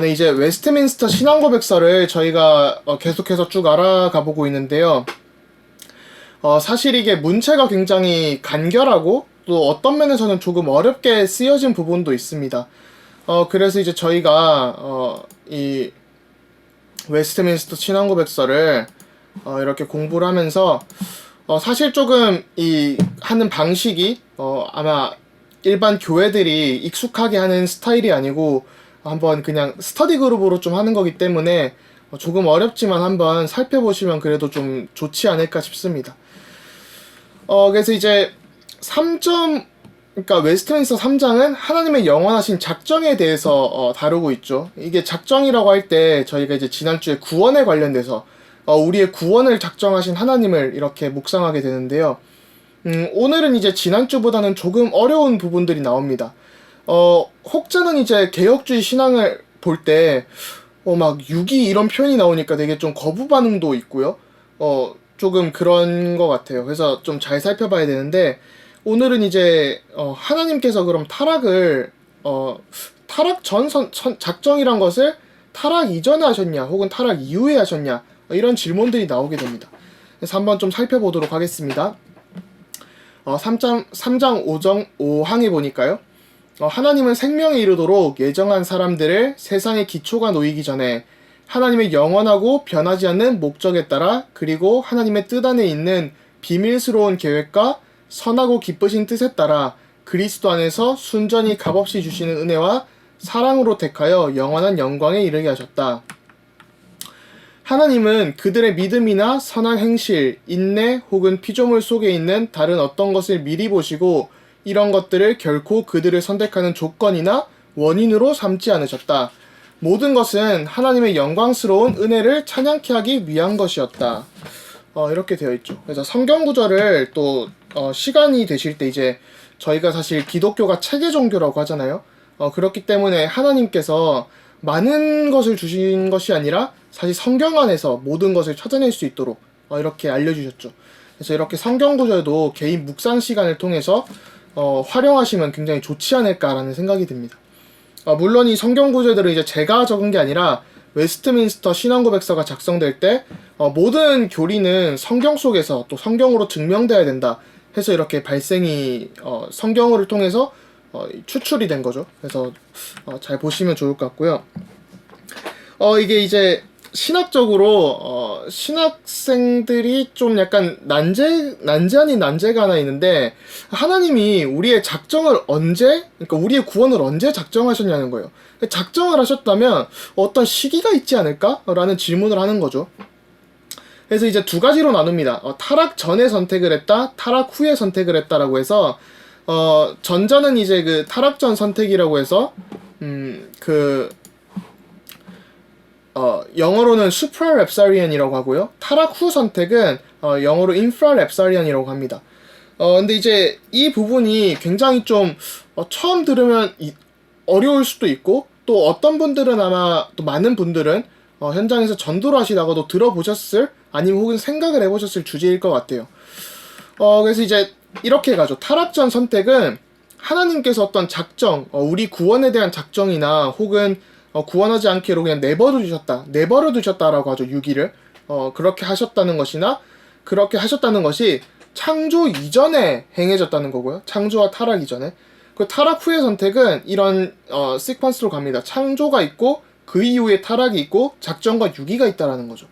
네, 이제 웨스트민스터 신앙고백서를 저희가 계속해서 쭉 알아가 보고 있는데요. 사실 이게 문체가 굉장히 간결하고 또 어떤 면에서는 조금 어렵게 쓰여진 부분도 있습니다. 그래서 이제 저희가 이 웨스트민스터 신앙고백서를 이렇게 공부를 하면서 사실 조금 이 하는 방식이 아마 일반 교회들이 익숙하게 하는 스타일이 아니고 한번 그냥 스터디 그룹으로 좀 하는 거기 때문에 조금 어렵지만 한번 살펴보시면 그래도 좀 좋지 않을까 싶습니다. 그래서 이제 3점, 그러니까 웨스트민스터 3장은 하나님의 영원하신 작정에 대해서 다루고 있죠. 이게 작정이라고 할 때 저희가 이제 지난주에 구원에 관련돼서 우리의 구원을 작정하신 하나님을 이렇게 묵상하게 되는데요. 오늘은 이제 지난주보다는 조금 어려운 부분들이 나옵니다. 혹자는 이제 개혁주의 신앙을 볼 때, 막 유기 이런 표현이 나오니까 되게 좀 거부 반응도 있고요. 조금 그런 것 같아요. 그래서 좀 잘 살펴봐야 되는데, 오늘은 이제, 하나님께서 그럼 타락을, 타락 전 작정이란 것을 타락 이전에 하셨냐, 혹은 타락 이후에 하셨냐, 이런 질문들이 나오게 됩니다. 그래서 한번 좀 살펴보도록 하겠습니다. 3장 5항에 보니까요. 하나님은 생명에 이르도록 예정한 사람들을 세상의 기초가 놓이기 전에 하나님의 영원하고 변하지 않는 목적에 따라 그리고 하나님의 뜻 안에 있는 비밀스러운 계획과 선하고 기쁘신 뜻에 따라 그리스도 안에서 순전히 값없이 주시는 은혜와 사랑으로 택하여 영원한 영광에 이르게 하셨다. 하나님은 그들의 믿음이나 선한 행실, 인내 혹은 피조물 속에 있는 다른 어떤 것을 미리 보시고 이런 것들을 결코 그들을 선택하는 조건이나 원인으로 삼지 않으셨다. 모든 것은 하나님의 영광스러운 은혜를 찬양케 하기 위한 것이었다. 이렇게 되어 있죠. 그래서 성경 구절을 또 시간이 되실 때 이제 저희가 사실 기독교가 체계 종교라고 하잖아요. 그렇기 때문에 하나님께서 많은 것을 주신 것이 아니라 사실 성경 안에서 모든 것을 찾아낼 수 있도록 이렇게 알려주셨죠. 그래서 이렇게 성경 구절도 개인 묵상 시간을 통해서 활용하시면 굉장히 좋지 않을까라는 생각이 듭니다. 물론 이 성경 구절들은 이제 제가 적은 게 아니라 웨스트민스터 신앙고백서가 작성될 때 모든 교리는 성경 속에서 또 성경으로 증명돼야 된다 해서 이렇게 발생이 성경을 통해서 추출이 된 거죠. 그래서 잘 보시면 좋을 것 같고요. 이게 이제 신학적으로 신학생들이 좀 약간 난제 아닌 난제가 하나 있는데 하나님이 우리의 작정을 언제, 그러니까 우리의 구원을 언제 작정하셨냐는 거예요. 작정을 하셨다면 어떤 시기가 있지 않을까라는 질문을 하는 거죠. 그래서 이제 두 가지로 나눕니다. 타락 전에 선택을 했다, 타락 후에 선택을 했다라고 해서 전자는 이제 그 타락 전 선택이라고 해서 영어로는 supralepsarian이라고 하고요. 타락 후 선택은 영어로 infralepsarian이라고 합니다. 근데 이제 이 부분이 굉장히 좀 처음 들으면 어려울 수도 있고 또 어떤 분들은 아마 또 많은 분들은 현장에서 전도를 하시다가도 들어보셨을 아니면 혹은 생각을 해보셨을 주제일 것 같아요. 그래서 이제 이렇게 가죠. 타락 전 선택은 하나님께서 어떤 작정, 우리 구원에 대한 작정이나 혹은 구원하지 않기로 그냥 내버려 두셨다라고 하죠. 유기를 그렇게 하셨다는 것이나 그렇게 하셨다는 것이 창조 이전에 행해졌다는 거고요. 창조와 타락 이전에. 그 타락 후의 선택은 이런 시퀀스로 갑니다. 창조가 있고 그 이후에 타락이 있고 작정과 유기가 있다라는 거죠.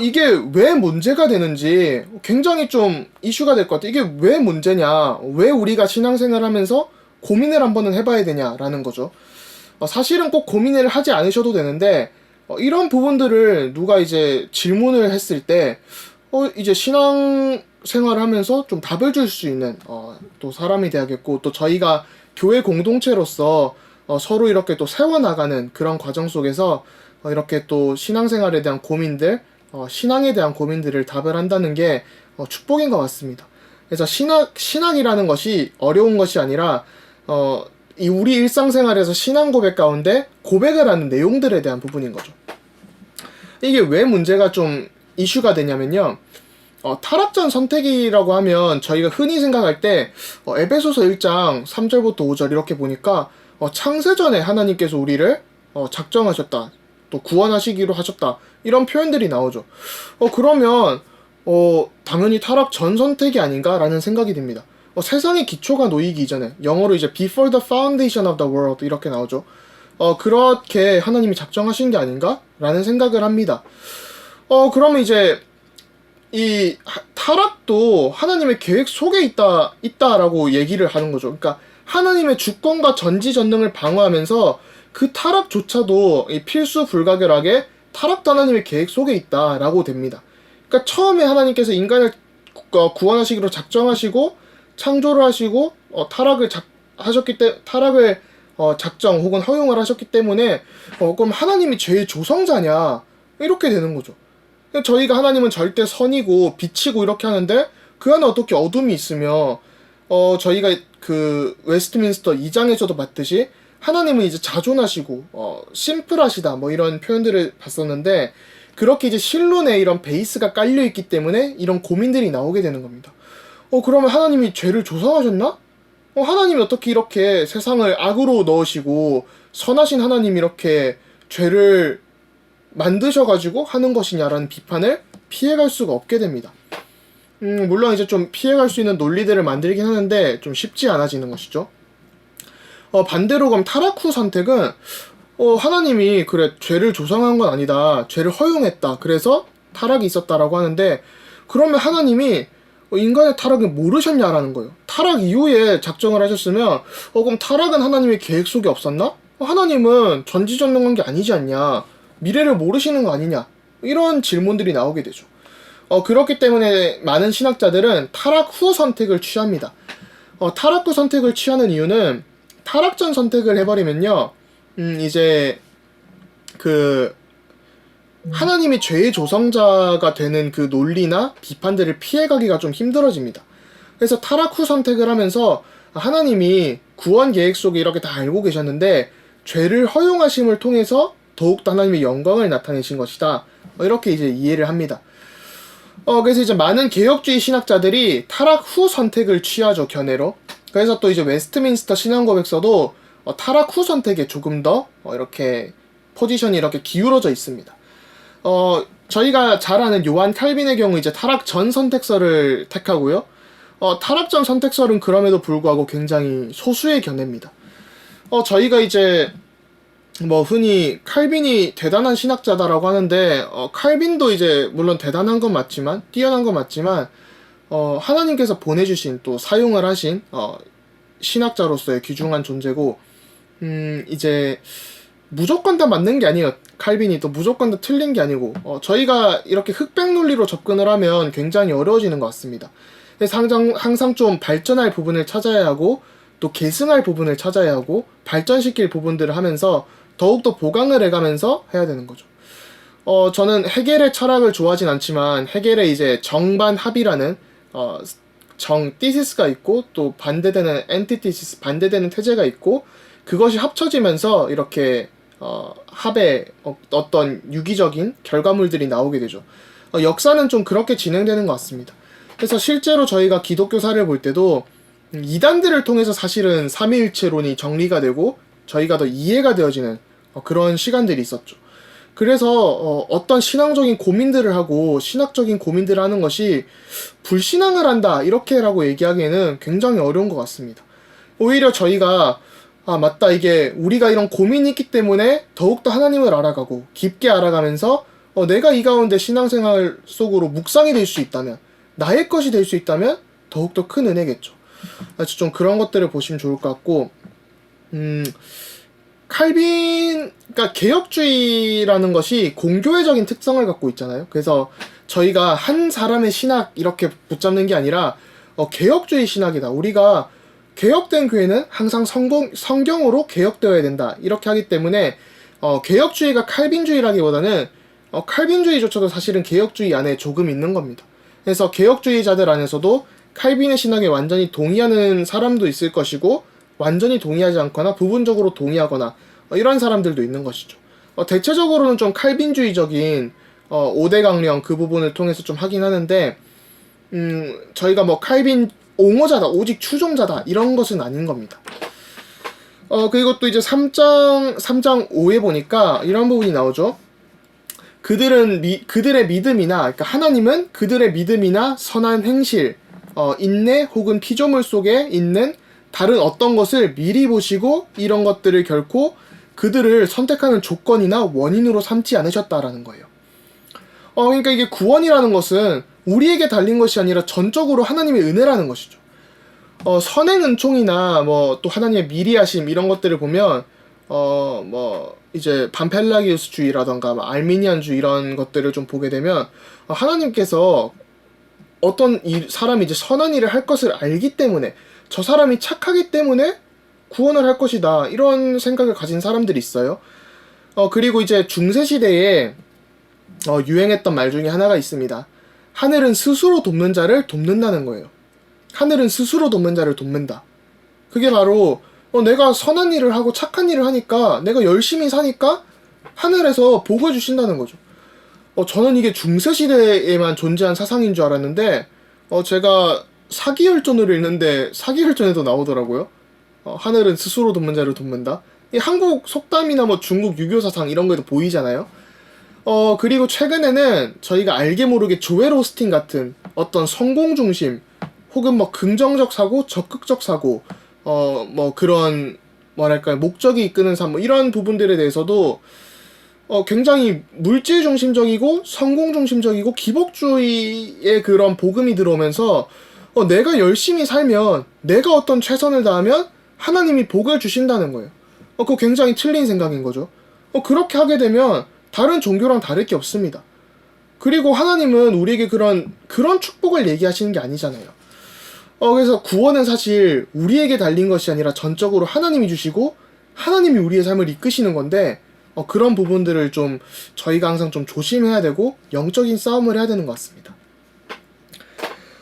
이게 왜 문제가 되는지 굉장히 좀 이슈가 될 것 같아요. 이게 왜 문제냐, 왜 우리가 신앙생활 하면서 고민을 한번은 해봐야 되냐라는 거죠. 사실은 꼭 고민을 하지 않으셔도 되는데 이런 부분들을 누가 이제 질문을 했을 때 이제 신앙생활을 하면서 좀 답을 줄 수 있는 또 사람이 돼야겠고 또 저희가 교회 공동체로서 서로 이렇게 또 세워나가는 그런 과정 속에서 이렇게 또 신앙생활에 대한 고민들, 신앙에 대한 고민들을 답을 한다는 게 축복인 것 같습니다. 그래서 신학이라는 것이 어려운 것이 아니라 이 우리 일상생활에서 신앙 고백 가운데 고백을 하는 내용들에 대한 부분인 거죠. 이게 왜 문제가 좀 이슈가 되냐면요. 타락 전 선택이라고 하면 저희가 흔히 생각할 때 에베소서 1장 3절부터 5절 이렇게 보니까 창세 전에 하나님께서 우리를 작정하셨다, 또 구원하시기로 하셨다, 이런 표현들이 나오죠. 그러면 당연히 타락 전 선택이 아닌가라는 생각이 듭니다. 세상의 기초가 놓이기 이전에, 영어로 이제 before the foundation of the world 이렇게 나오죠. 그렇게 하나님이 작정하신 게 아닌가라는 생각을 합니다. 그러면 이제 이 타락도 하나님의 계획 속에 있다라고 얘기를 하는 거죠. 그러니까 하나님의 주권과 전지전능을 방어하면서 그 타락조차도 필수 불가결하게 타락도 하나님의 계획 속에 있다라고 됩니다. 그러니까 처음에 하나님께서 인간을 구원하시기로 작정하시고 창조를 하시고 타락을 작정 혹은 허용을 하셨기 때문에 그럼 하나님이 죄의 조성자냐, 이렇게 되는 거죠. 저희가 하나님은 절대 선이고 빛이고 이렇게 하는데 그 안에 어떻게 어둠이 있으며 저희가 그 웨스트민스터 2장에서도 봤듯이 하나님은 이제 자존하시고 심플하시다 뭐 이런 표현들을 봤었는데, 그렇게 이제 신론에 이런 베이스가 깔려 있기 때문에 이런 고민들이 나오게 되는 겁니다. 그러면 하나님이 죄를 조성하셨나? 하나님이 어떻게 이렇게 세상을 악으로 넣으시고 선하신 하나님이 이렇게 죄를 만드셔가지고 하는 것이냐라는 비판을 피해갈 수가 없게 됩니다. 물론 이제 좀 피해갈 수 있는 논리들을 만들긴 하는데 좀 쉽지 않아지는 것이죠. 반대로 그럼 타락 후 선택은 하나님이 그래 죄를 조성한 건 아니다, 죄를 허용했다, 그래서 타락이 있었다라고 하는데, 그러면 하나님이 인간의 타락을 모르셨냐라는 거예요. 타락 이후에 작정을 하셨으면 그럼 타락은 하나님의 계획 속에 없었나? 하나님은 전지전능한 게 아니지 않냐, 미래를 모르시는 거 아니냐, 이런 질문들이 나오게 되죠. 그렇기 때문에 많은 신학자들은 타락 후 선택을 취합니다. 타락 후 선택을 취하는 이유는 타락 전 선택을 해버리면요, 이제 그 하나님이 죄의 조성자가 되는 그 논리나 비판들을 피해가기가 좀 힘들어집니다. 그래서 타락 후 선택을 하면서 하나님이 구원 계획 속에 이렇게 다 알고 계셨는데 죄를 허용하심을 통해서 더욱더 하나님의 영광을 나타내신 것이다, 이렇게 이제 이해를 합니다. 그래서 이제 많은 개혁주의 신학자들이 타락 후 선택을 취하죠, 견해로. 그래서 또 이제 웨스트민스터 신앙고백서도 타락 후 선택에 조금 더 이렇게 포지션이 이렇게 기울어져 있습니다. 저희가 잘 아는 요한 칼빈의 경우 이제 타락 전 선택서를 택하고요. 타락 전 선택설은 그럼에도 불구하고 굉장히 소수의 견해입니다. 저희가 이제 뭐 흔히 칼빈이 대단한 신학자다라고 하는데, 칼빈도 이제 물론 대단한 건 맞지만, 뛰어난 건 맞지만, 하나님께서 보내주신 또 사용을 하신 신학자로서의 귀중한 존재고, 이제 무조건 다 맞는 게 아니에요. 칼빈이 또 무조건 다 틀린 게 아니고, 저희가 이렇게 흑백 논리로 접근을 하면 굉장히 어려워지는 것 같습니다. 그래서 항상 좀 발전할 부분을 찾아야 하고, 또 계승할 부분을 찾아야 하고, 발전시킬 부분들을 하면서 더욱더 보강을 해가면서 해야 되는 거죠. 저는 헤겔의 철학을 좋아하진 않지만 헤겔의 이제 정반합이라는 티시스가 있고, 또 반대되는 엔티티시스, 반대되는 태제가 있고, 그것이 합쳐지면서 이렇게 합의 어떤 유기적인 결과물들이 나오게 되죠. 역사는 좀 그렇게 진행되는 것 같습니다. 그래서 실제로 저희가 기독교사를 볼 때도 이단들을 통해서 사실은 삼위일체론이 정리가 되고 저희가 더 이해가 되어지는 그런 시간들이 있었죠. 그래서 어떤 신앙적인 고민들을 하고 신학적인 고민들을 하는 것이 불신앙을 한다 이렇게라고 얘기하기에는 굉장히 어려운 것 같습니다. 오히려 저희가 맞다, 이게 우리가 이런 고민이 있기 때문에 더욱더 하나님을 알아가고 깊게 알아가면서 내가 이 가운데 신앙생활 속으로 묵상이 될 수 있다면, 나의 것이 될 수 있다면 더욱더 큰 은혜겠죠. 그래서 좀 그런 것들을 보시면 좋을 것 같고, 그러니까 개혁주의라는 것이 공교회적인 특성을 갖고 있잖아요. 그래서 저희가 한 사람의 신학 이렇게 붙잡는 게 아니라 개혁주의 신학이다, 우리가 개혁된 교회는 항상 성경으로 개혁되어야 된다, 이렇게 하기 때문에 개혁주의가 칼빈주의라기보다는 칼빈주의조차도 사실은 개혁주의 안에 조금 있는 겁니다. 그래서 개혁주의자들 안에서도 칼빈의 신학에 완전히 동의하는 사람도 있을 것이고, 완전히 동의하지 않거나 부분적으로 동의하거나 이런 사람들도 있는 것이죠. 대체적으로는 좀 칼빈주의적인 5대 강령 그 부분을 통해서 좀 하긴 하는데, 저희가 뭐 칼빈 옹호자다, 오직 추종자다 이런 것은 아닌 겁니다. 그리고 또 이제 3장 5에 보니까 이런 부분이 나오죠. 그들의 믿음이나, 그러니까 하나님은 그들의 믿음이나 선한 행실, 인내 혹은 피조물 속에 있는 다른 어떤 것을 미리 보시고 이런 것들을 결코 그들을 선택하는 조건이나 원인으로 삼지 않으셨다라는 거예요. 그러니까 이게 구원이라는 것은 우리에게 달린 것이 아니라 전적으로 하나님의 은혜라는 것이죠. 선행 은총이나 뭐 또 하나님의 미리하심 이런 것들을 보면 뭐 이제 반펠라기우스주의라던가 알미니안주의 이런 것들을 좀 보게 되면 하나님께서 어떤 사람이 이제 선한 일을 할 것을 알기 때문에 저 사람이 착하기 때문에 구원을 할 것이다 이런 생각을 가진 사람들이 있어요. 그리고 이제 중세시대에 유행했던 말 중에 하나가 있습니다. 하늘은 스스로 돕는 자를 돕는다는 거예요. 하늘은 스스로 돕는 자를 돕는다. 그게 바로 내가 선한 일을 하고 착한 일을 하니까 내가 열심히 사니까 하늘에서 복을 주신다는 거죠. 저는 이게 중세시대에만 존재한 사상인 줄 알았는데 제가 사기열전을 읽는데 사기열전에도 나오더라고요. 하늘은 스스로 돕는 자를 돕는다. 이 한국 속담이나 뭐 중국 유교 사상 이런 거에도 보이잖아요. 그리고 최근에는 저희가 알게 모르게 조엘 오스틴 같은 어떤 성공 중심 혹은 뭐 긍정적 사고, 적극적 사고, 뭐 그런 뭐랄까요 목적이 이끄는 삶 뭐 이런 부분들에 대해서도 굉장히 물질 중심적이고 성공 중심적이고 기복주의의 그런 복음이 들어오면서 내가 열심히 살면 내가 어떤 최선을 다하면 하나님이 복을 주신다는 거예요. 그거 굉장히 틀린 생각인 거죠. 그렇게 하게 되면 다른 종교랑 다를 게 없습니다. 그리고 하나님은 우리에게 그런 축복을 얘기하시는 게 아니잖아요. 그래서 구원은 사실 우리에게 달린 것이 아니라 전적으로 하나님이 주시고 하나님이 우리의 삶을 이끄시는 건데 그런 부분들을 좀 저희가 항상 좀 조심해야 되고 영적인 싸움을 해야 되는 것 같습니다.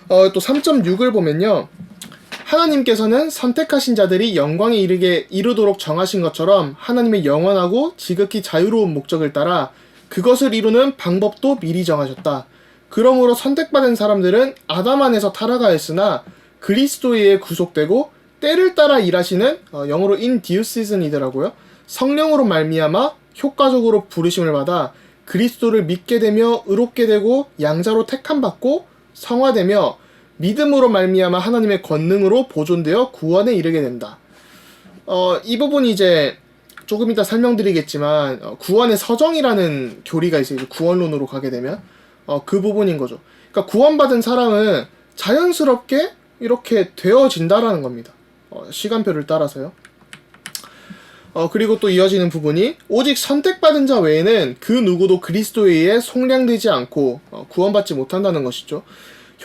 또 3.6을 보면요. 하나님께서는 선택하신 자들이 영광에 이르도록 정하신 것처럼 하나님의 영원하고 지극히 자유로운 목적을 따라 그것을 이루는 방법도 미리 정하셨다. 그러므로 선택받은 사람들은 아담 안에서 타락하였으나 그리스도에 의해 구속되고 때를 따라 일하시는 영어로 in due season이더라고요. 성령으로 말미암아 효과적으로 부르심을 받아 그리스도를 믿게 되며 의롭게 되고 양자로 택함받고 성화되며 믿음으로 말미암아 하나님의 권능으로 보존되어 구원에 이르게 된다. 이 부분이 이제 조금 이따 설명드리겠지만 구원의 서정이라는 교리가 있어요. 구원론으로 가게 되면 그 부분인 거죠. 그러니까 구원받은 사람은 자연스럽게 이렇게 되어진다라는 겁니다. 시간표를 따라서요. 그리고 또 이어지는 부분이 오직 선택받은 자 외에는 그 누구도 그리스도에 의해 속량되지 않고 구원받지 못한다는 것이죠.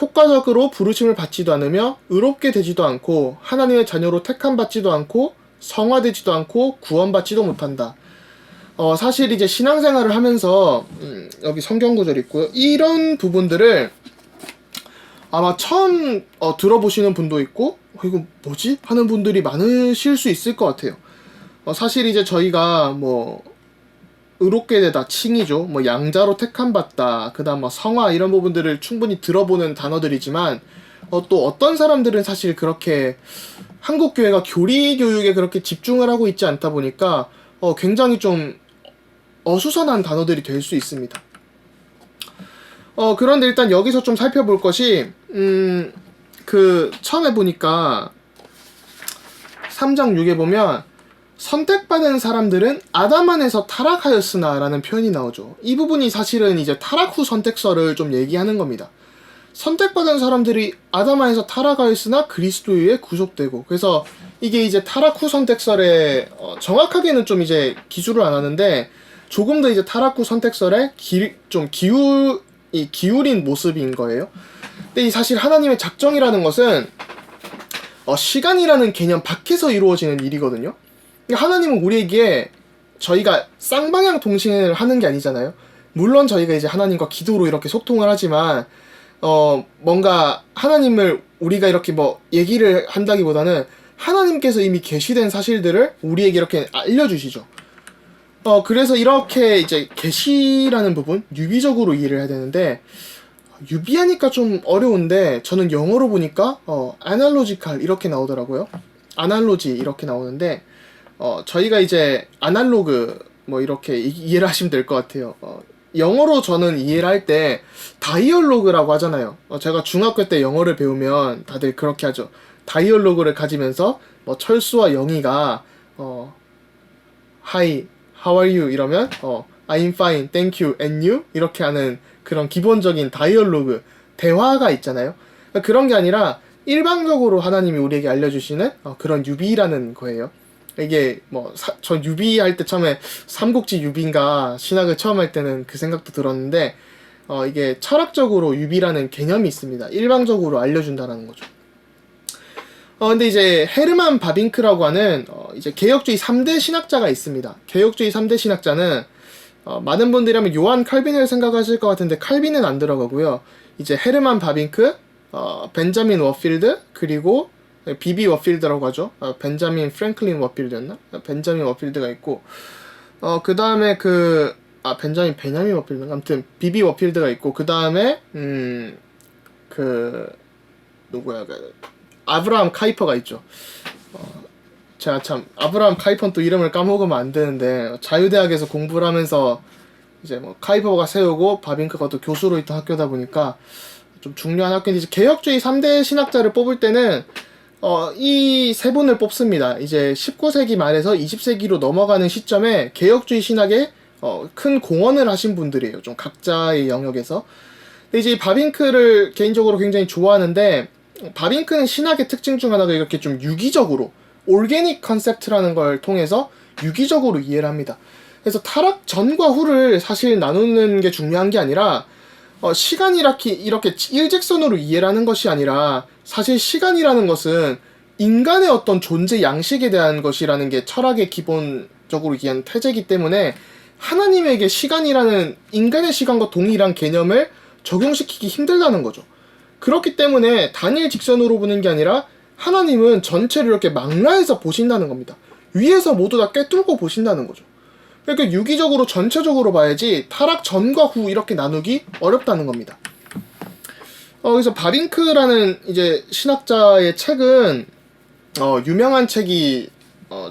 효과적으로 부르심을 받지도 않으며 의롭게 되지도 않고 하나님의 자녀로 택함받지도 않고 성화되지도 않고 구원받지도 못한다. 사실 이제 신앙생활을 하면서 여기 성경구절 있고요. 이런 부분들을 아마 처음 들어보시는 분도 있고 이거 뭐지? 하는 분들이 많으실 수 있을 것 같아요. 사실 이제 저희가 뭐 의롭게 되다 칭이죠. 뭐 양자로 택함받다, 그다음 뭐 성화 이런 부분들을 충분히 들어보는 단어들이지만 또 어떤 사람들은 사실 그렇게 한국 교회가 교리 교육에 그렇게 집중을 하고 있지 않다 보니까 굉장히 좀 어수선한 단어들이 될 수 있습니다. 그런데 일단 여기서 좀 살펴볼 것이 처음에 보니까 3장 6에 보면 선택받은 사람들은 아담 안에서 타락하였으나 라는 표현이 나오죠. 이 부분이 사실은 이제 타락 후 선택설을 좀 얘기하는 겁니다. 선택받은 사람들이 아담 안에서 타락하였으나 그리스도에 의해 구속되고, 그래서 이게 이제 타락 후 선택설에 정확하게는 좀 이제 기술을 안 하는데 조금 더 이제 타락 후 선택설에 좀 기울인 모습인 거예요. 근데 이 사실 하나님의 작정이라는 것은 시간이라는 개념 밖에서 이루어지는 일이거든요. 하나님은 우리에게 저희가 쌍방향 통신을 하는 게 아니잖아요. 물론 저희가 이제 하나님과 기도로 이렇게 소통을 하지만 뭔가 하나님을 우리가 이렇게 뭐 얘기를 한다기보다는 하나님께서 이미 계시된 사실들을 우리에게 이렇게 알려주시죠. 그래서 이렇게 이제 계시라는 부분 유비적으로 이해를 해야 되는데, 유비하니까 좀 어려운데 저는 영어로 보니까 analogical 이렇게 나오더라고요. 아날로지 이렇게 나오는데 저희가 이제 아날로그 뭐 이렇게 이해를 하시면 될 것 같아요. 영어로 저는 이해를 할 때 다이얼로그라고 하잖아요. 제가 중학교 때 영어를 배우면 다들 그렇게 하죠. 다이얼로그를 가지면서 뭐 철수와 영희가 Hi, how are you? 이러면 I'm fine, thank you, and you? 이렇게 하는 그런 기본적인 다이얼로그, 대화가 있잖아요. 그런 게 아니라 일방적으로 하나님이 우리에게 알려주시는 그런 유비라는 거예요. 이게 전 유비 할 때 처음에 삼국지 유비인가 신학을 처음 할 때는 그 생각도 들었는데 이게 철학적으로 유비라는 개념이 있습니다. 일방적으로 알려준다는 거죠. 근데 이제 헤르만 바빙크라고 하는 이제 개혁주의 3대 신학자가 있습니다. 개혁주의 3대 신학자는 많은 분들이 하면 요한 칼빈을 생각하실 것 같은데 칼빈은 안 들어가고요. 이제 헤르만 바빙크, 벤자민 워필드, 그리고 비비 워필드라고 하죠. 벤자민 프랭클린 워필드였나? 벤자민 워필드가 있고 그 다음에 벤자민 베냐민 워필드인가? 아무튼 비비 워필드가 있고 그 다음에 누구야, 아브라함 카이퍼가 있죠. 제가 참 아브라함 카이퍼는 또 이름을 까먹으면 안 되는데 자유대학에서 공부를 하면서 이제 뭐 카이퍼가 세우고 바빙크가 또 교수로 있던 학교다 보니까 좀 중요한 학교인데, 이제 개혁주의 3대 신학자를 뽑을 때는 이 세 분을 뽑습니다. 이제 19세기 말에서 20세기로 넘어가는 시점에 개혁주의 신학에 큰 공헌을 하신 분들이에요. 좀 각자의 영역에서. 근데 이제 바빙크를 개인적으로 굉장히 좋아하는데, 바빙크는 신학의 특징 중 하나가 이렇게 좀 유기적으로 올게닉 컨셉트라는 걸 통해서 유기적으로 이해를 합니다. 그래서 타락 전과 후를 사실 나누는 게 중요한 게 아니라 시간이 이렇게 일직선으로 이해를 하는 것이 아니라, 사실 시간이라는 것은 인간의 어떤 존재 양식에 대한 것이라는 게 철학의 기본적으로 이해한 태제이기 때문에 하나님에게 시간이라는 인간의 시간과 동일한 개념을 적용시키기 힘들다는 거죠. 그렇기 때문에 단일 직선으로 보는 게 아니라 하나님은 전체를 이렇게 망라해서 보신다는 겁니다. 위에서 모두 다 꿰뚫고 보신다는 거죠. 그러니까 유기적으로 전체적으로 봐야지 타락 전과 후 이렇게 나누기 어렵다는 겁니다. 그래서 바빙크라는 이제 신학자의 책은 유명한 책이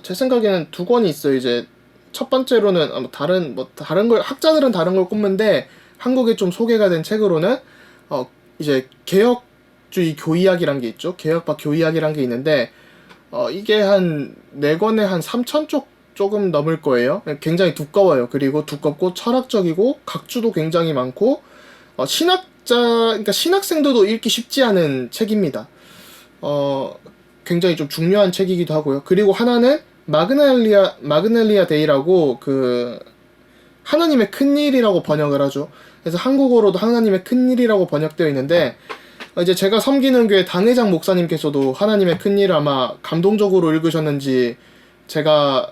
제 생각에는 두 권이 있어요. 이제 첫 번째로는 다른 걸 학자들은 다른 걸 꼽는데 한국에 좀 소개가 된 책으로는 이제 개혁주의 교의학이란 게 있죠. 개혁파 교의학이란 게 있는데 이게 한 4권에 한 3,000쪽 조금 넘을 거예요. 굉장히 두꺼워요. 그리고 두껍고 철학적이고 각주도 굉장히 많고 그러니까 신학생들도 읽기 쉽지 않은 책입니다. 굉장히 좀 중요한 책이기도 하고요. 그리고 하나는 마그넬리아 데이라고 하나님의 큰일이라고 번역을 하죠. 그래서 한국어로도 하나님의 큰일이라고 번역되어 있는데, 이제 제가 섬기는 교회 당회장 목사님께서도 하나님의 큰일을 아마 감동적으로 읽으셨는지 제가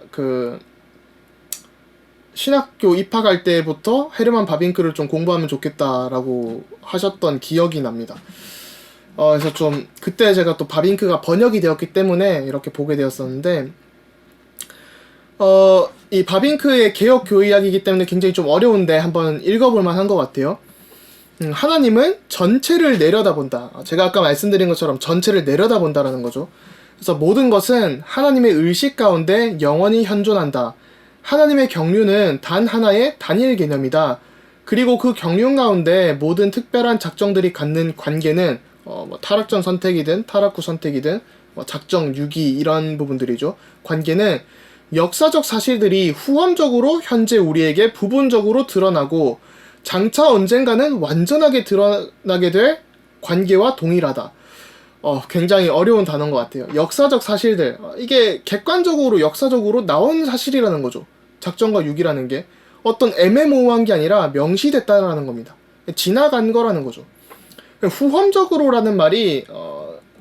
신학교 입학할 때부터 헤르만 바빙크를 좀 공부하면 좋겠다라고 하셨던 기억이 납니다. 그래서 좀 그때 제가 또 바빙크가 번역이 되었기 때문에 이렇게 보게 되었었는데, 이 바빙크의 개혁 교의학이기 때문에 굉장히 좀 어려운데 한번 읽어볼 만한 것 같아요. 하나님은 전체를 내려다본다. 제가 아까 말씀드린 것처럼 전체를 내려다본다라는 거죠. 그래서 모든 것은 하나님의 의식 가운데 영원히 현존한다. 하나님의 경륜은 단 하나의 단일 개념이다. 그리고 그 경륜 가운데 모든 특별한 작정들이 갖는 관계는 타락전 선택이든 타락 후 선택이든 작정, 유기 이런 부분들이죠. 관계는 역사적 사실들이 후험적으로 현재 우리에게 부분적으로 드러나고 장차 언젠가는 완전하게 드러나게 될 관계와 동일하다. 굉장히 어려운 단어인 것 같아요. 역사적 사실들. 이게 객관적으로 역사적으로 나온 사실이라는 거죠. 작정과 유기라는 게 어떤 애매모호한 게 아니라 명시됐다라는 겁니다. 지나간 거라는 거죠. 후험적으로라는 말이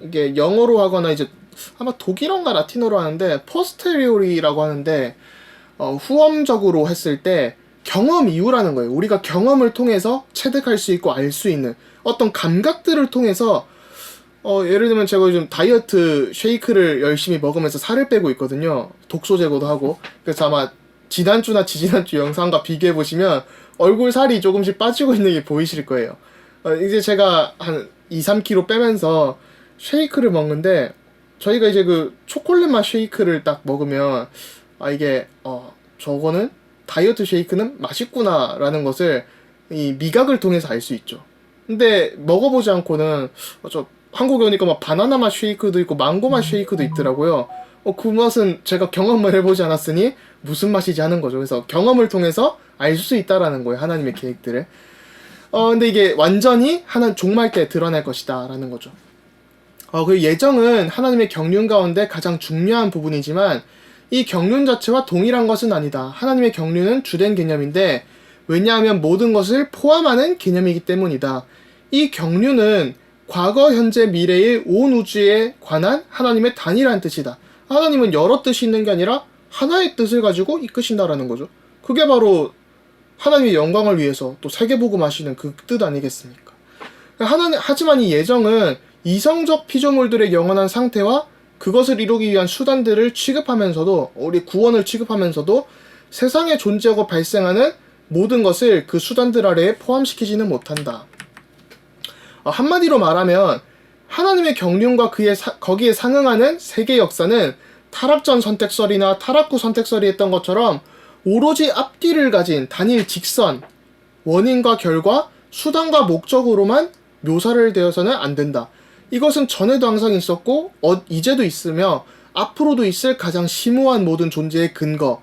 이게 영어로 하거나 이제 아마 독일어인가 라틴어로 하는데 posteriori라고 하는데 후험적으로 했을 때 경험 이후라는 거예요. 우리가 경험을 통해서 체득할 수 있고 알 수 있는 어떤 감각들을 통해서 예를 들면 제가 요즘 다이어트 쉐이크를 열심히 먹으면서 살을 빼고 있거든요. 독소 제거도 하고. 그래서 아마 지난주나 지지난주 영상과 비교해 보시면 얼굴 살이 조금씩 빠지고 있는 게 보이실 거예요. 이제 제가 한 2-3kg 빼면서 쉐이크를 먹는데, 저희가 이제 초콜릿 맛 쉐이크를 딱 먹으면 이게 저거는 다이어트 쉐이크는 맛있구나 라는 것을 이 미각을 통해서 알 수 있죠. 근데 먹어보지 않고는 저 한국에 오니까 막 바나나 맛 쉐이크도 있고 망고 맛 쉐이크도 있더라고요. 그 맛은 제가 경험을 해보지 않았으니 무슨 맛이지 하는 거죠. 그래서 경험을 통해서 알 수 있다라는 거예요, 하나님의 계획들을. 근데 이게 완전히 하나님 종말 때 드러날 것이다 라는 거죠. 그 예정은 하나님의 경륜 가운데 가장 중요한 부분이지만 이 경륜 자체와 동일한 것은 아니다. 하나님의 경륜은 주된 개념인데 왜냐하면 모든 것을 포함하는 개념이기 때문이다. 이 경륜은 과거, 현재, 미래의 온 우주에 관한 하나님의 단일한 뜻이다. 하나님은 여러 뜻이 있는 게 아니라 하나의 뜻을 가지고 이끄신다라는 거죠. 그게 바로 하나님의 영광을 위해서 또 세계복음하시는 그 뜻 아니겠습니까? 하지만 이 예정은 이성적 피조물들의 영원한 상태와 그것을 이루기 위한 수단들을 취급하면서도, 우리 구원을 취급하면서도 세상에 존재하고 발생하는 모든 것을 그 수단들 아래에 포함시키지는 못한다. 한마디로 말하면 하나님의 경륜과 거기에 상응하는 세계 역사는 타락전 선택설이나 타락 후 선택설이 했던 것처럼 오로지 앞뒤를 가진 단일 직선, 원인과 결과, 수단과 목적으로만 묘사를 되어서는 안 된다. 이것은 전에도 항상 있었고 이제도 있으며 앞으로도 있을 가장 심오한 모든 존재의 근거,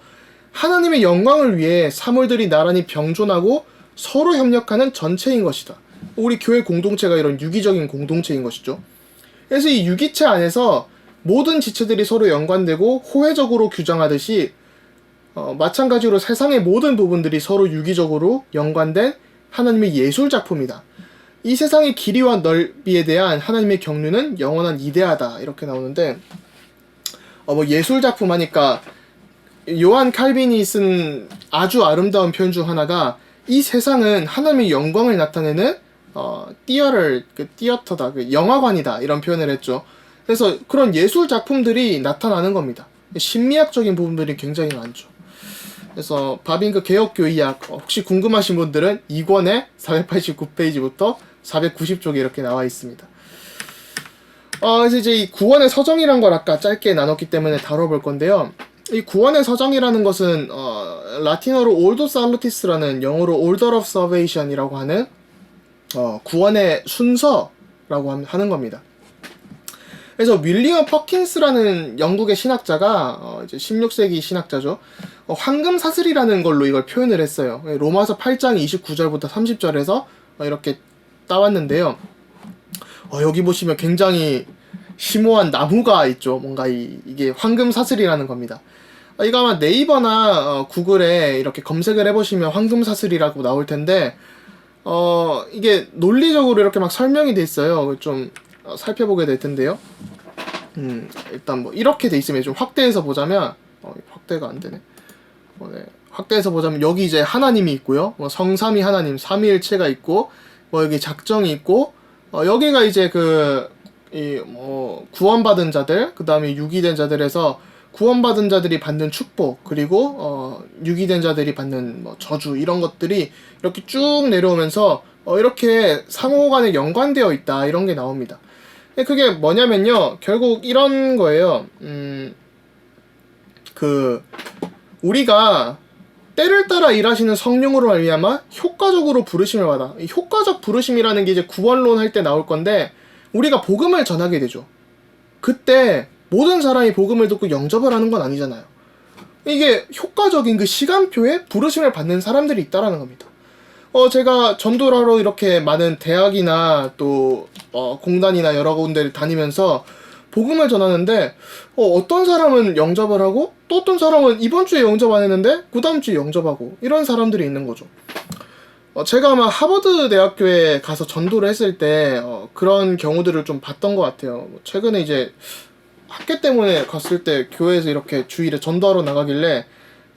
하나님의 영광을 위해 사물들이 나란히 병존하고 서로 협력하는 전체인 것이다. 우리 교회 공동체가 이런 유기적인 공동체인 것이죠. 그래서 이 유기체 안에서 모든 지체들이 서로 연관되고 호혜적으로 규정하듯이 마찬가지로 세상의 모든 부분들이 서로 유기적으로 연관된 하나님의 예술작품이다. 이 세상의 길이와 넓이에 대한 하나님의 경륜은 영원한 이데아다. 이렇게 나오는데 예술작품 하니까 요한 칼빈이 쓴 아주 아름다운 표현 중 하나가 이 세상은 하나님의 영광을 나타내는 띠어터다, 영화관이다 이런 표현을 했죠. 그래서 그런 예술 작품들이 나타나는 겁니다. 심리학적인 부분들이 굉장히 많죠. 그래서 바빙크 개혁교의학 혹시 궁금하신 분들은 2권의 489페이지부터 490쪽에 이렇게 나와 있습니다. 그래서 이제 이 구원의 서정이란 걸 아까 짧게 나눴기 때문에 다뤄볼 건데요. 이 구원의 서정이라는 것은 라틴어로 올도 살루티스라는, 영어로 order of salvation이라고 하는 구원의 순서라고 하는 겁니다. 그래서 윌리엄 퍼킨스라는 영국의 신학자가 이제 16세기 신학자죠. 황금 사슬이라는 걸로 이걸 표현을 했어요. 로마서 8장 29절부터 30절에서 이렇게 따왔는데요. 여기 보시면 굉장히 심오한 나무가 있죠. 뭔가 이게 황금 사슬이라는 겁니다. 이거 아마 네이버나 구글에 이렇게 검색을 해보시면 황금 사슬이라고 나올 텐데 이게 논리적으로 이렇게 막 설명이 돼 있어요. 좀 살펴보게 될 텐데요. 일단 뭐 이렇게 돼 있으면 좀 확대해서 보자면 확대가 안 되네. 네. 확대해서 보자면 여기 이제 하나님이 있고요. 성삼위 하나님, 삼위일체가 있고, 여기 작정이 있고, 여기가 이제 구원받은 자들, 그 다음에 유기된 자들에서 구원받은 자들이 받는 축복, 그리고 유기된 자들이 받는 저주, 이런 것들이 이렇게 쭉 내려오면서 이렇게 상호간에 연관되어 있다, 이런 게 나옵니다. 그게 뭐냐면요, 결국 이런 거예요. 우리가 때를 따라 일하시는 성령으로 말미암아 효과적으로 부르심을 받아. 이 효과적 부르심이라는 게 이제 구원론 할 때 나올 건데, 우리가 복음을 전하게 되죠. 그때 모든 사람이 복음을 듣고 영접을 하는 건 아니잖아요. 이게 효과적인 그 시간표에 부르심을 받는 사람들이 있다라는 겁니다. 제가 전도를 하러 이렇게 많은 대학이나 또 공단이나 여러 군데를 다니면서 복음을 전하는데 어떤 사람은 영접을 하고 또 어떤 사람은 이번 주에 영접 안 했는데 그 다음 주에 영접하고, 이런 사람들이 있는 거죠. 제가 아마 하버드 대학교에 가서 전도를 했을 때 그런 경우들을 좀 봤던 것 같아요. 최근에 이제 학교 때문에 갔을 때 교회에서 이렇게 주일에 전도하러 나가길래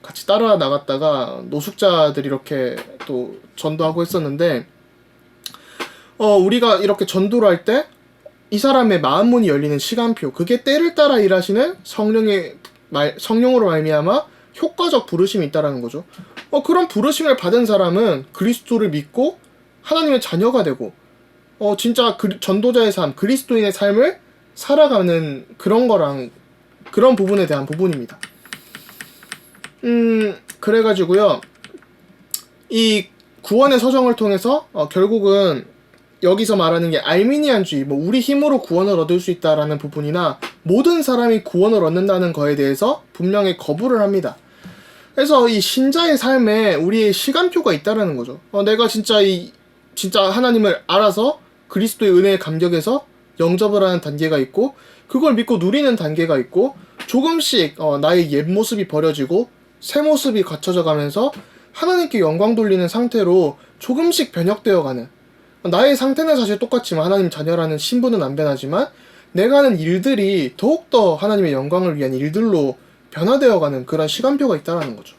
같이 따라 나갔다가 노숙자들이 이렇게 또 전도하고 했었는데, 우리가 이렇게 전도를 할 때 이 사람의 마음문이 열리는 시간표, 그게 때를 따라 일하시는 성령으로 말미암아 효과적 부르심이 있다라는 거죠. 그런 부르심을 받은 사람은 그리스도를 믿고 하나님의 자녀가 되고 진짜 전도자의 삶, 그리스도인의 삶을 살아가는 그런 거랑 그런 부분에 대한 부분입니다. 그래가지고요. 이 구원의 서정을 통해서 결국은 여기서 말하는 게 알미니안주의, 뭐 우리 힘으로 구원을 얻을 수 있다라는 부분이나 모든 사람이 구원을 얻는다는 거에 대해서 분명히 거부를 합니다. 그래서 이 신자의 삶에 우리의 시간표가 있다라는 거죠. 내가 진짜 하나님을 알아서 그리스도의 은혜에 감격해서 영접을 하는 단계가 있고, 그걸 믿고 누리는 단계가 있고, 조금씩 나의 옛 모습이 버려지고 새 모습이 갖춰져 가면서 하나님께 영광 돌리는 상태로 조금씩 변혁되어 가는, 나의 상태는 사실 똑같지만 하나님 자녀라는 신분은 안 변하지만 내가 하는 일들이 더욱더 하나님의 영광을 위한 일들로 변화되어 가는 그런 시간표가 있다라는 거죠.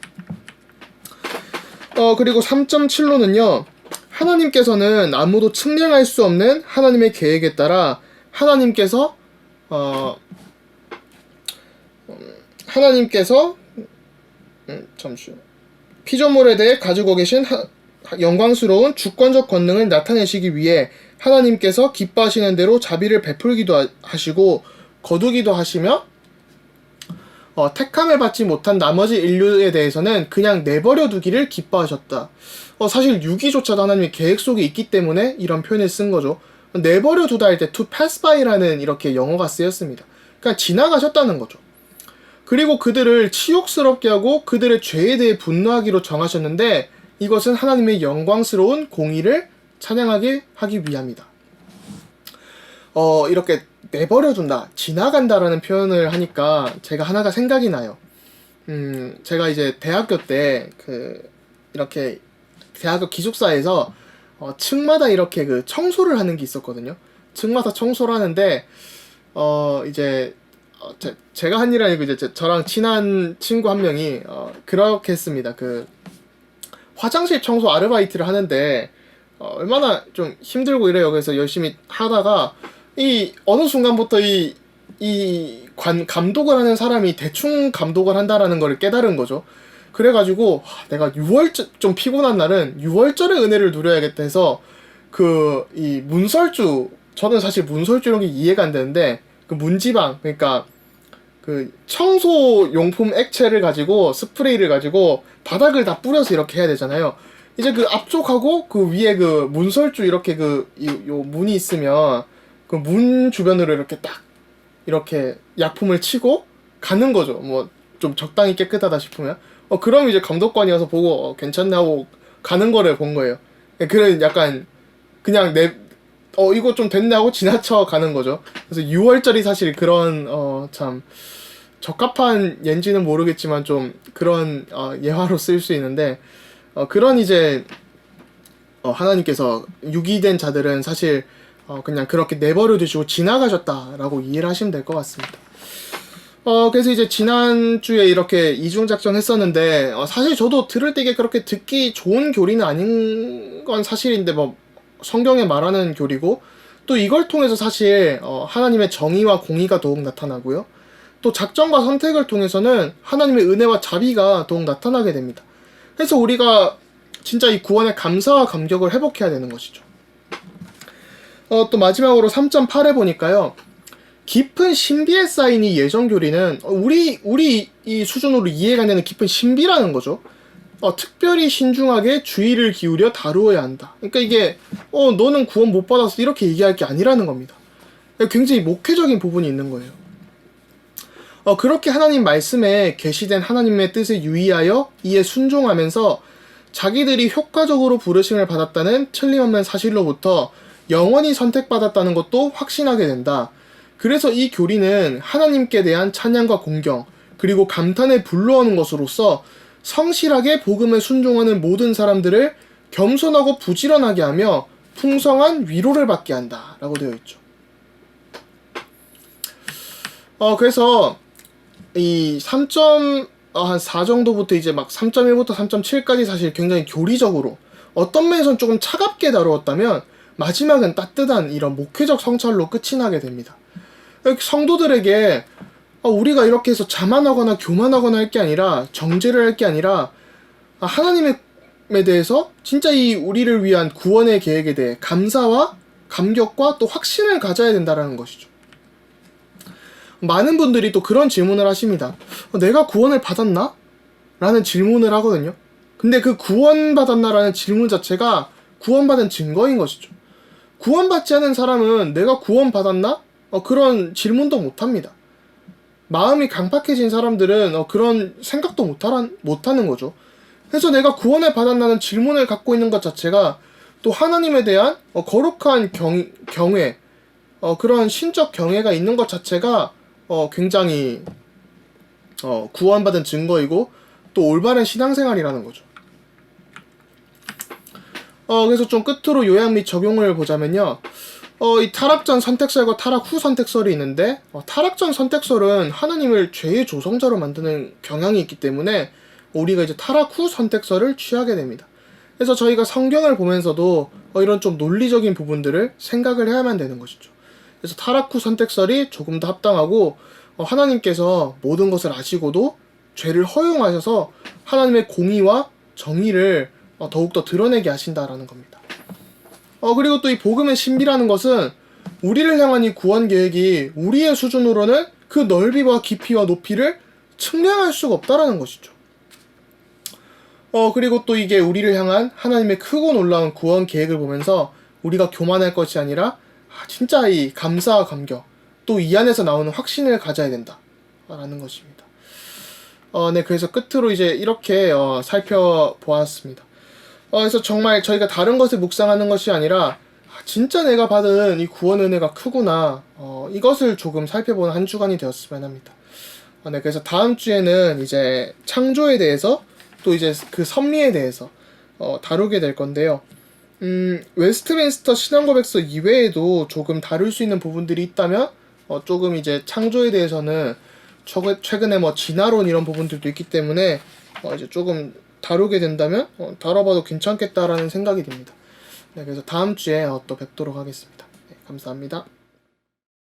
그리고 3.7로는요. 하나님께서는 아무도 측량할 수 없는 하나님의 계획에 따라 하나님께서 잠시만요. 피조물에 대해 가지고 계신 영광스러운 주권적 권능을 나타내시기 위해 하나님께서 기뻐하시는 대로 자비를 베풀기도 하시고 거두기도 하시며 택함을 받지 못한 나머지 인류에 대해서는 그냥 내버려 두기를 기뻐하셨다. 사실 유기조차도 하나님의 계획 속에 있기 때문에 이런 표현을 쓴 거죠. 내버려 두다 할 때 to pass by라는 이렇게 영어가 쓰였습니다. 그러니까 지나가셨다는 거죠. 그리고 그들을 치욕스럽게 하고 그들의 죄에 대해 분노하기로 정하셨는데 이것은 하나님의 영광스러운 공의를 찬양하게 하기 위함이다. 이렇게 내버려둔다, 지나간다라는 표현을 하니까 제가 하나가 생각이 나요. 제가 이제 대학교 때 이렇게 대학교 기숙사에서 층마다 이렇게 청소를 하는 게 있었거든요. 층마다 청소를 하는데 이제 제가 한 일이 아니고 이제 저랑 친한 친구 한 명이 그렇게 했습니다. 화장실 청소 아르바이트를 하는데 얼마나 좀 힘들고 이래요. 그래서 열심히 하다가 어느 순간부터 감독을 하는 사람이 대충 감독을 한다라는 걸 깨달은 거죠. 그래가지고 내가 좀 피곤한 날은 6월절의 은혜를 누려야겠다 해서 이 문설주, 저는 사실 문설주 이런 게 이해가 안 되는데 문지방, 그러니까 청소 용품 액체를 가지고 스프레이를 가지고 바닥을 다 뿌려서 이렇게 해야 되잖아요. 이제 앞쪽하고 위에 문설주 이렇게 요 문이 있으면 문 주변으로 이렇게 딱 이렇게 약품을 치고 가는 거죠. 뭐 좀 적당히 깨끗하다 싶으면 그럼 이제 감독관이 와서 보고 괜찮네 하고 가는 거를 본 거예요. 그런 약간 그냥 이거 좀 됐네 하고 지나쳐 가는 거죠. 그래서 6월절이 사실 그런 참 적합한 예인지는 모르겠지만 좀 그런 예화로 쓰일 수 있는데 그런 이제 하나님께서 유기된 자들은 사실 그냥 그렇게 내버려 두시고 지나가셨다라고 이해를 하시면 될 것 같습니다. 그래서 이제 지난주에 이렇게 이중작전 했었는데 사실 저도 들을 때 이게 그렇게 듣기 좋은 교리는 아닌 건 사실인데 뭐 성경에 말하는 교리고 또 이걸 통해서 사실 하나님의 정의와 공의가 더욱 나타나고요. 또 작정과 선택을 통해서는 하나님의 은혜와 자비가 더욱 나타나게 됩니다. 그래서 우리가 진짜 이 구원의 감사와 감격을 회복해야 되는 것이죠. 또 마지막으로 3.8에 보니까요. 깊은 신비에 쌓인 이 예정교리는 우리 이 수준으로 이해가 안 되는 깊은 신비라는 거죠. 특별히 신중하게 주의를 기울여 다루어야 한다. 그러니까 이게 너는 구원 못 받았어 이렇게 얘기할 게 아니라는 겁니다. 굉장히 목회적인 부분이 있는 거예요. 그렇게 하나님 말씀에 계시된 하나님의 뜻에 유의하여 이에 순종하면서 자기들이 효과적으로 부르심을 받았다는 틀림없는 사실로부터 영원히 선택받았다는 것도 확신하게 된다. 그래서 이 교리는 하나님께 대한 찬양과 공경 그리고 감탄에 불러오는 것으로서 성실하게 복음에 순종하는 모든 사람들을 겸손하고 부지런하게 하며 풍성한 위로를 받게 한다 라고 되어 있죠. 그래서 이 3.4 정도부터 이제 막 3.1부터 3.7까지 사실 굉장히 교리적으로 어떤 면에서는 조금 차갑게 다루었다면 마지막은 따뜻한 이런 목회적 성찰로 끝이 나게 됩니다. 성도들에게 우리가 이렇게 해서 자만하거나 교만하거나 할 게 아니라 정죄를 할 게 아니라 하나님에 대해서 진짜 이 우리를 위한 구원의 계획에 대해 감사와 감격과 또 확신을 가져야 된다는 것이죠. 많은 분들이 또 그런 질문을 하십니다. 내가 구원을 받았나? 라는 질문을 하거든요. 근데 그 구원받았나 라는 질문 자체가 구원받은 증거인 것이죠. 구원받지 않은 사람은 내가 구원받았나? 그런 질문도 못합니다. 마음이 강팍해진 사람들은 그런 생각도 못하는 거죠. 그래서 내가 구원을 받았나는 질문을 갖고 있는 것 자체가 또 하나님에 대한 거룩한 경외, 그런 신적 경외가 있는 것 자체가 굉장히 구원받은 증거이고 또 올바른 신앙생활이라는 거죠. 그래서 좀 끝으로 요약 및 적용을 보자면요. 이 타락 전 선택설과 타락 후 선택설이 있는데 타락 전 선택설은 하나님을 죄의 조성자로 만드는 경향이 있기 때문에 우리가 이제 타락 후 선택설을 취하게 됩니다. 그래서 저희가 성경을 보면서도 이런 좀 논리적인 부분들을 생각을 해야만 되는 것이죠. 그래서 타락 후 선택설이 조금 더 합당하고 하나님께서 모든 것을 아시고도 죄를 허용하셔서 하나님의 공의와 정의를 더욱더 드러내게 하신다라는 겁니다. 그리고 또 이 복음의 신비라는 것은 우리를 향한 이 구원 계획이 우리의 수준으로는 그 넓이와 깊이와 높이를 측량할 수가 없다라는 것이죠. 그리고 또 이게 우리를 향한 하나님의 크고 놀라운 구원 계획을 보면서 우리가 교만할 것이 아니라 진짜 이 감사와 감격, 또 이 안에서 나오는 확신을 가져야 된다라는 것입니다. 네, 그래서 끝으로 이제 이렇게 살펴보았습니다. 그래서 정말 저희가 다른 것을 묵상하는 것이 아니라 진짜 내가 받은 이 구원 은혜가 크구나, 이것을 조금 살펴보는 한 주간이 되었으면 합니다. 네, 그래서 다음 주에는 이제 창조에 대해서 또 이제 그 섭리에 대해서 다루게 될 건데요. 웨스트민스터 신앙고백서 이외에도 조금 다룰 수 있는 부분들이 있다면 조금 이제 창조에 대해서는 최근에 뭐 진화론 이런 부분들도 있기 때문에 이제 조금 다루게 된다면 다뤄봐도 괜찮겠다라는 생각이 듭니다. 네, 그래서 다음 주에 또 뵙도록 하겠습니다. 네, 감사합니다.